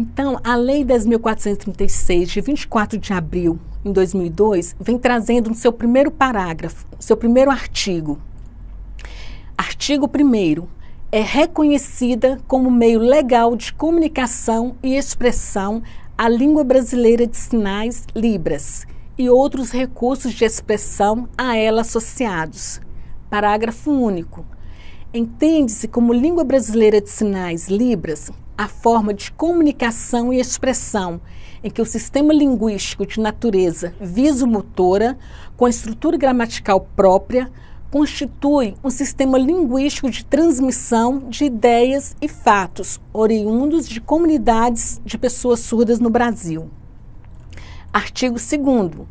Então, a Lei 10.436, de 24 de abril de 2002, vem trazendo no seu primeiro parágrafo, seu primeiro artigo. Artigo 1º. É reconhecida como meio legal de comunicação e expressão a língua brasileira de sinais, Libras, e outros recursos de expressão a ela associados. Parágrafo único. Entende-se como língua brasileira de sinais, Libras, a forma de comunicação e expressão em que o sistema linguístico de natureza visomotora, com estrutura gramatical própria, constitui um sistema linguístico de transmissão de ideias e fatos oriundos de comunidades de pessoas surdas no Brasil. Artigo 2º.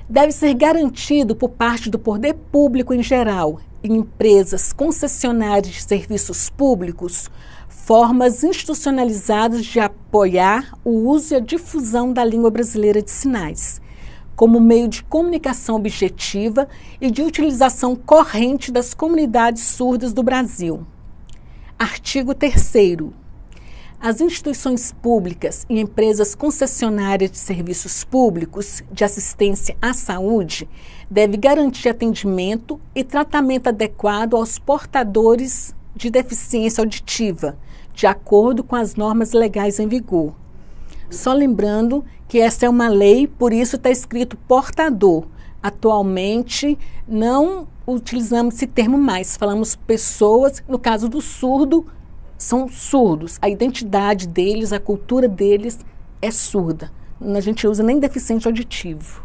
Deve ser garantido por parte do poder público em geral, em empresas concessionárias de serviços públicos, formas institucionalizadas de apoiar o uso e a difusão da língua brasileira de sinais, como meio de comunicação objetiva e de utilização corrente das comunidades surdas do Brasil. Artigo 3º. As instituições públicas e empresas concessionárias de serviços públicos de assistência à saúde devem garantir atendimento e tratamento adequado aos portadores de deficiência auditiva, de acordo com as normas legais em vigor. Só lembrando que essa é uma lei, por isso está escrito portador. Atualmente não utilizamos esse termo mais, falamos pessoas, no caso do surdo, são surdos. A identidade deles, a cultura deles é surda. A gente usa nem deficiente auditivo.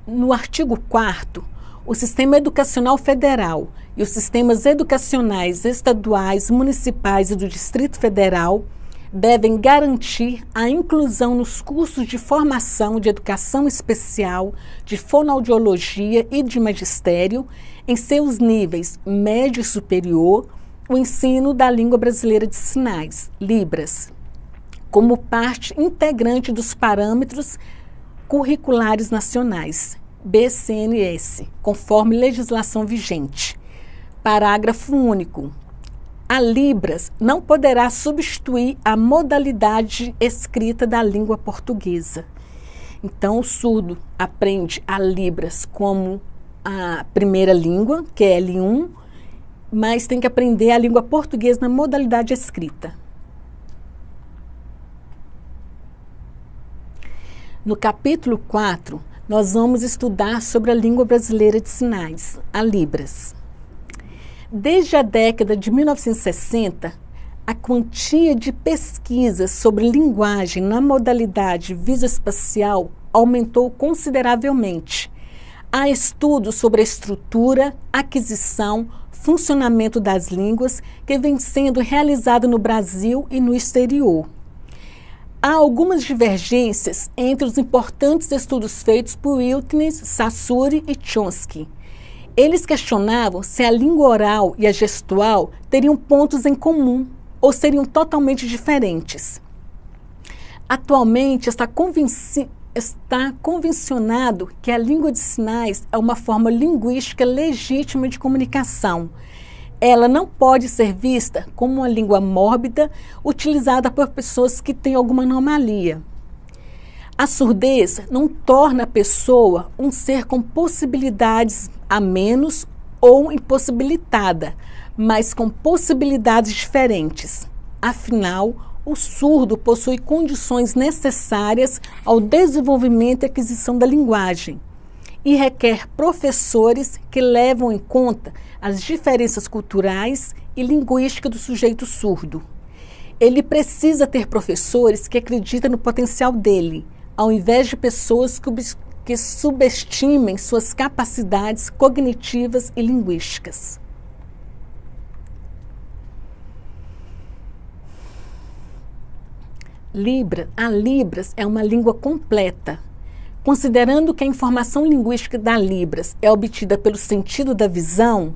No artigo 4º, o Sistema Educacional Federal e os sistemas educacionais estaduais, municipais e do Distrito Federal devem garantir a inclusão nos cursos de formação de educação especial, de fonoaudiologia e de magistério, em seus níveis médio e superior, o ensino da língua brasileira de sinais, Libras, como parte integrante dos parâmetros curriculares nacionais, BCNS, conforme legislação vigente. Parágrafo único. A Libras não poderá substituir a modalidade escrita da língua portuguesa. Então, o surdo aprende a Libras como a primeira língua, que é L1, mas tem que aprender a língua portuguesa na modalidade escrita. No capítulo 4, nós vamos estudar sobre a língua brasileira de sinais, a Libras. Desde a década de 1960, a quantia de pesquisas sobre linguagem na modalidade visoespacial aumentou consideravelmente. Há estudos sobre a estrutura, aquisição, funcionamento das línguas que vem sendo realizado no Brasil e no exterior. Há algumas divergências entre os importantes estudos feitos por Wilkins, Saussure e Chomsky. Eles questionavam se a língua oral e a gestual teriam pontos em comum ou seriam totalmente diferentes. Atualmente está convencionado que a língua de sinais é uma forma linguística legítima de comunicação. Ela não pode ser vista como uma língua mórbida utilizada por pessoas que têm alguma anomalia. A surdez não torna a pessoa um ser com possibilidades a menos ou impossibilitada, mas com possibilidades diferentes. Afinal, o surdo possui condições necessárias ao desenvolvimento e aquisição da linguagem e requer professores que levam em conta as diferenças culturais e linguísticas do sujeito surdo. Ele precisa ter professores que acreditem no potencial dele, ao invés de pessoas que subestimem suas capacidades cognitivas e linguísticas. A Libras é uma língua completa. Considerando que a informação linguística da Libras é obtida pelo sentido da visão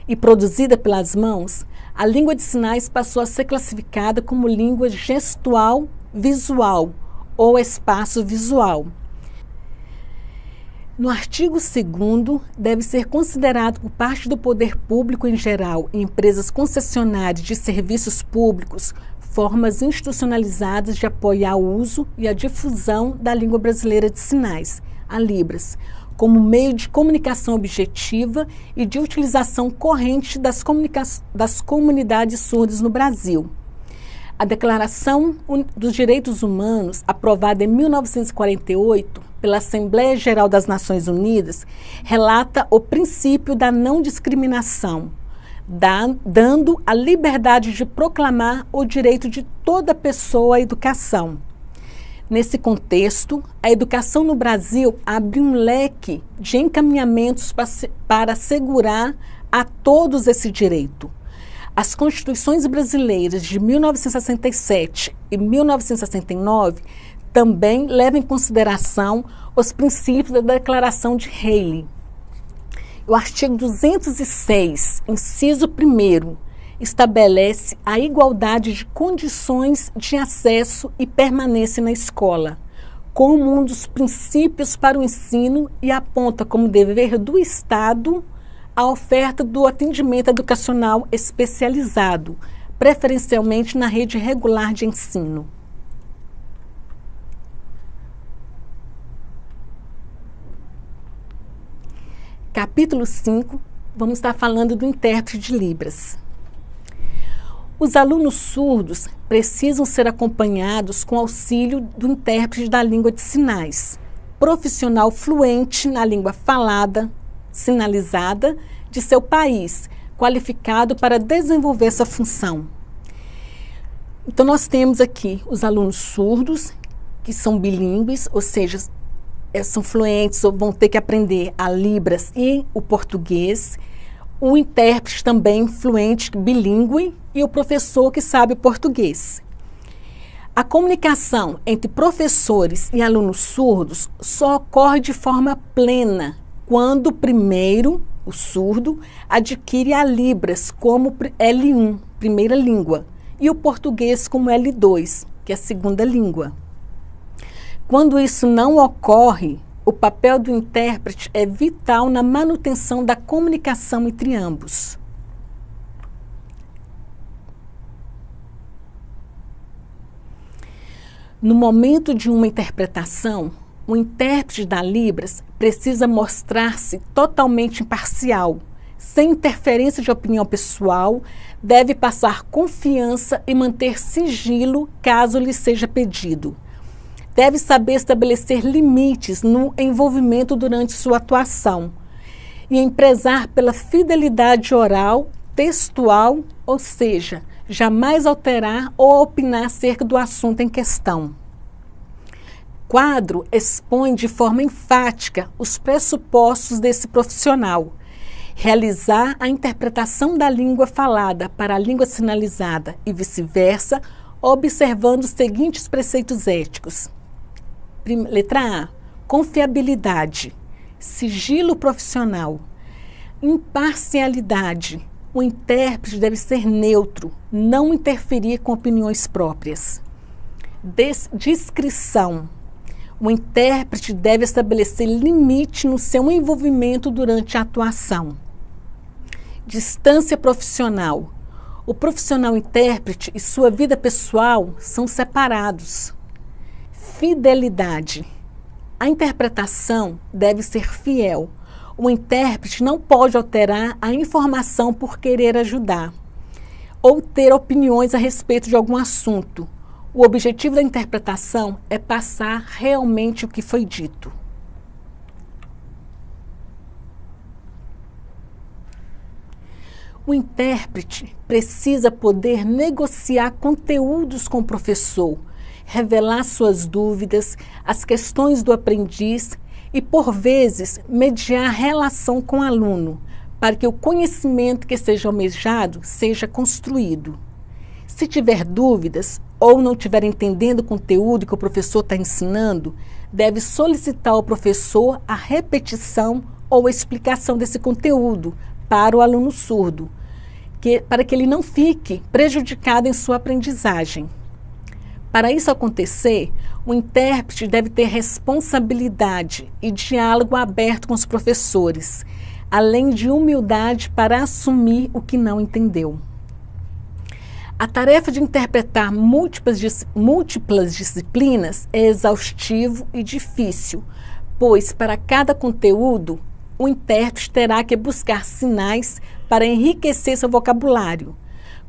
e produzida pelas mãos, a língua de sinais passou a ser classificada como língua gestual visual ou espaço visual. No artigo 2º, deve ser considerado por parte do poder público em geral e empresas concessionárias de serviços públicos formas institucionalizadas de apoiar o uso e a difusão da língua brasileira de sinais, a Libras, como meio de comunicação objetiva e de utilização corrente das comunidades surdas no Brasil. A Declaração dos Direitos Humanos, aprovada em 1948 pela Assembleia Geral das Nações Unidas, relata o princípio da não discriminação, dando a liberdade de proclamar o direito de toda pessoa à educação. Nesse contexto, a educação no Brasil abre um leque de encaminhamentos para assegurar a todos esse direito. As Constituições brasileiras de 1967 e 1969 também levam em consideração os princípios da Declaração de Hayle. O artigo 206, inciso 1º, estabelece a igualdade de condições de acesso e permanência na escola, como um dos princípios para o ensino e aponta como dever do Estado a oferta do atendimento educacional especializado, preferencialmente na rede regular de ensino. Capítulo 5, vamos estar falando do intérprete de Libras. Os alunos surdos precisam ser acompanhados com auxílio do intérprete da língua de sinais, profissional fluente na língua falada, sinalizada de seu país, qualificado para desenvolver essa função. Então, nós temos aqui os alunos surdos, que são bilíngues, ou seja, são fluentes ou vão ter que aprender a Libras e o português, o intérprete também fluente, bilíngue, e o professor que sabe o português. A comunicação entre professores e alunos surdos só ocorre de forma plena quando primeiro o surdo adquire a Libras como L1, primeira língua, e o português como L2, que é a segunda língua. Quando isso não ocorre, o papel do intérprete é vital na manutenção da comunicação entre ambos. No momento de uma interpretação, o intérprete da Libras precisa mostrar-se totalmente imparcial, sem interferência de opinião pessoal, deve passar confiança e manter sigilo caso lhe seja pedido. Deve saber estabelecer limites no envolvimento durante sua atuação e empresar pela fidelidade oral, textual, ou seja, jamais alterar ou opinar acerca do assunto em questão. Quadro expõe de forma enfática os pressupostos desse profissional. Realizar a interpretação da língua falada para a língua sinalizada e vice-versa, observando os seguintes preceitos éticos. Letra A. Confiabilidade, sigilo profissional, imparcialidade. O intérprete deve ser neutro, não interferir com opiniões próprias. Discrição. O intérprete deve estabelecer limite no seu envolvimento durante a atuação. Distância profissional. O profissional intérprete e sua vida pessoal são separados. Fidelidade. A interpretação deve ser fiel. O intérprete não pode alterar a informação por querer ajudar ou ter opiniões a respeito de algum assunto. O objetivo da interpretação é passar realmente o que foi dito. O intérprete precisa poder negociar conteúdos com o professor, revelar suas dúvidas, as questões do aprendiz e, por vezes, mediar a relação com o aluno, para que o conhecimento que seja almejado seja construído. Se tiver dúvidas ou não estiver entendendo o conteúdo que o professor está ensinando, deve solicitar ao professor a repetição ou a explicação desse conteúdo para o aluno surdo, para que ele não fique prejudicado em sua aprendizagem. Para isso acontecer, o intérprete deve ter responsabilidade e diálogo aberto com os professores, além de humildade para assumir o que não entendeu. A tarefa de interpretar múltiplas disciplinas é exaustivo e difícil, pois para cada conteúdo, o intérprete terá que buscar sinais para enriquecer seu vocabulário,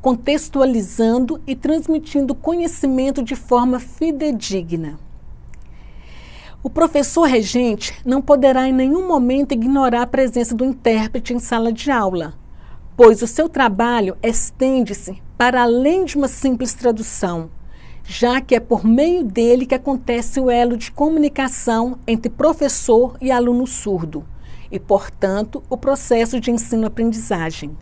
contextualizando e transmitindo conhecimento de forma fidedigna. O professor regente não poderá em nenhum momento ignorar a presença do intérprete em sala de aula, pois o seu trabalho estende-se para além de uma simples tradução, já que é por meio dele que acontece o elo de comunicação entre professor e aluno surdo, e, portanto, o processo de ensino-aprendizagem.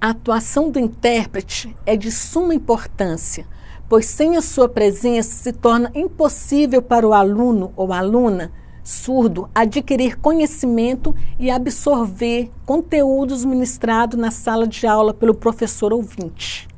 A atuação do intérprete é de suma importância, pois sem a sua presença se torna impossível para o aluno ou aluna surdo adquirir conhecimento e absorver conteúdos ministrados na sala de aula pelo professor ouvinte.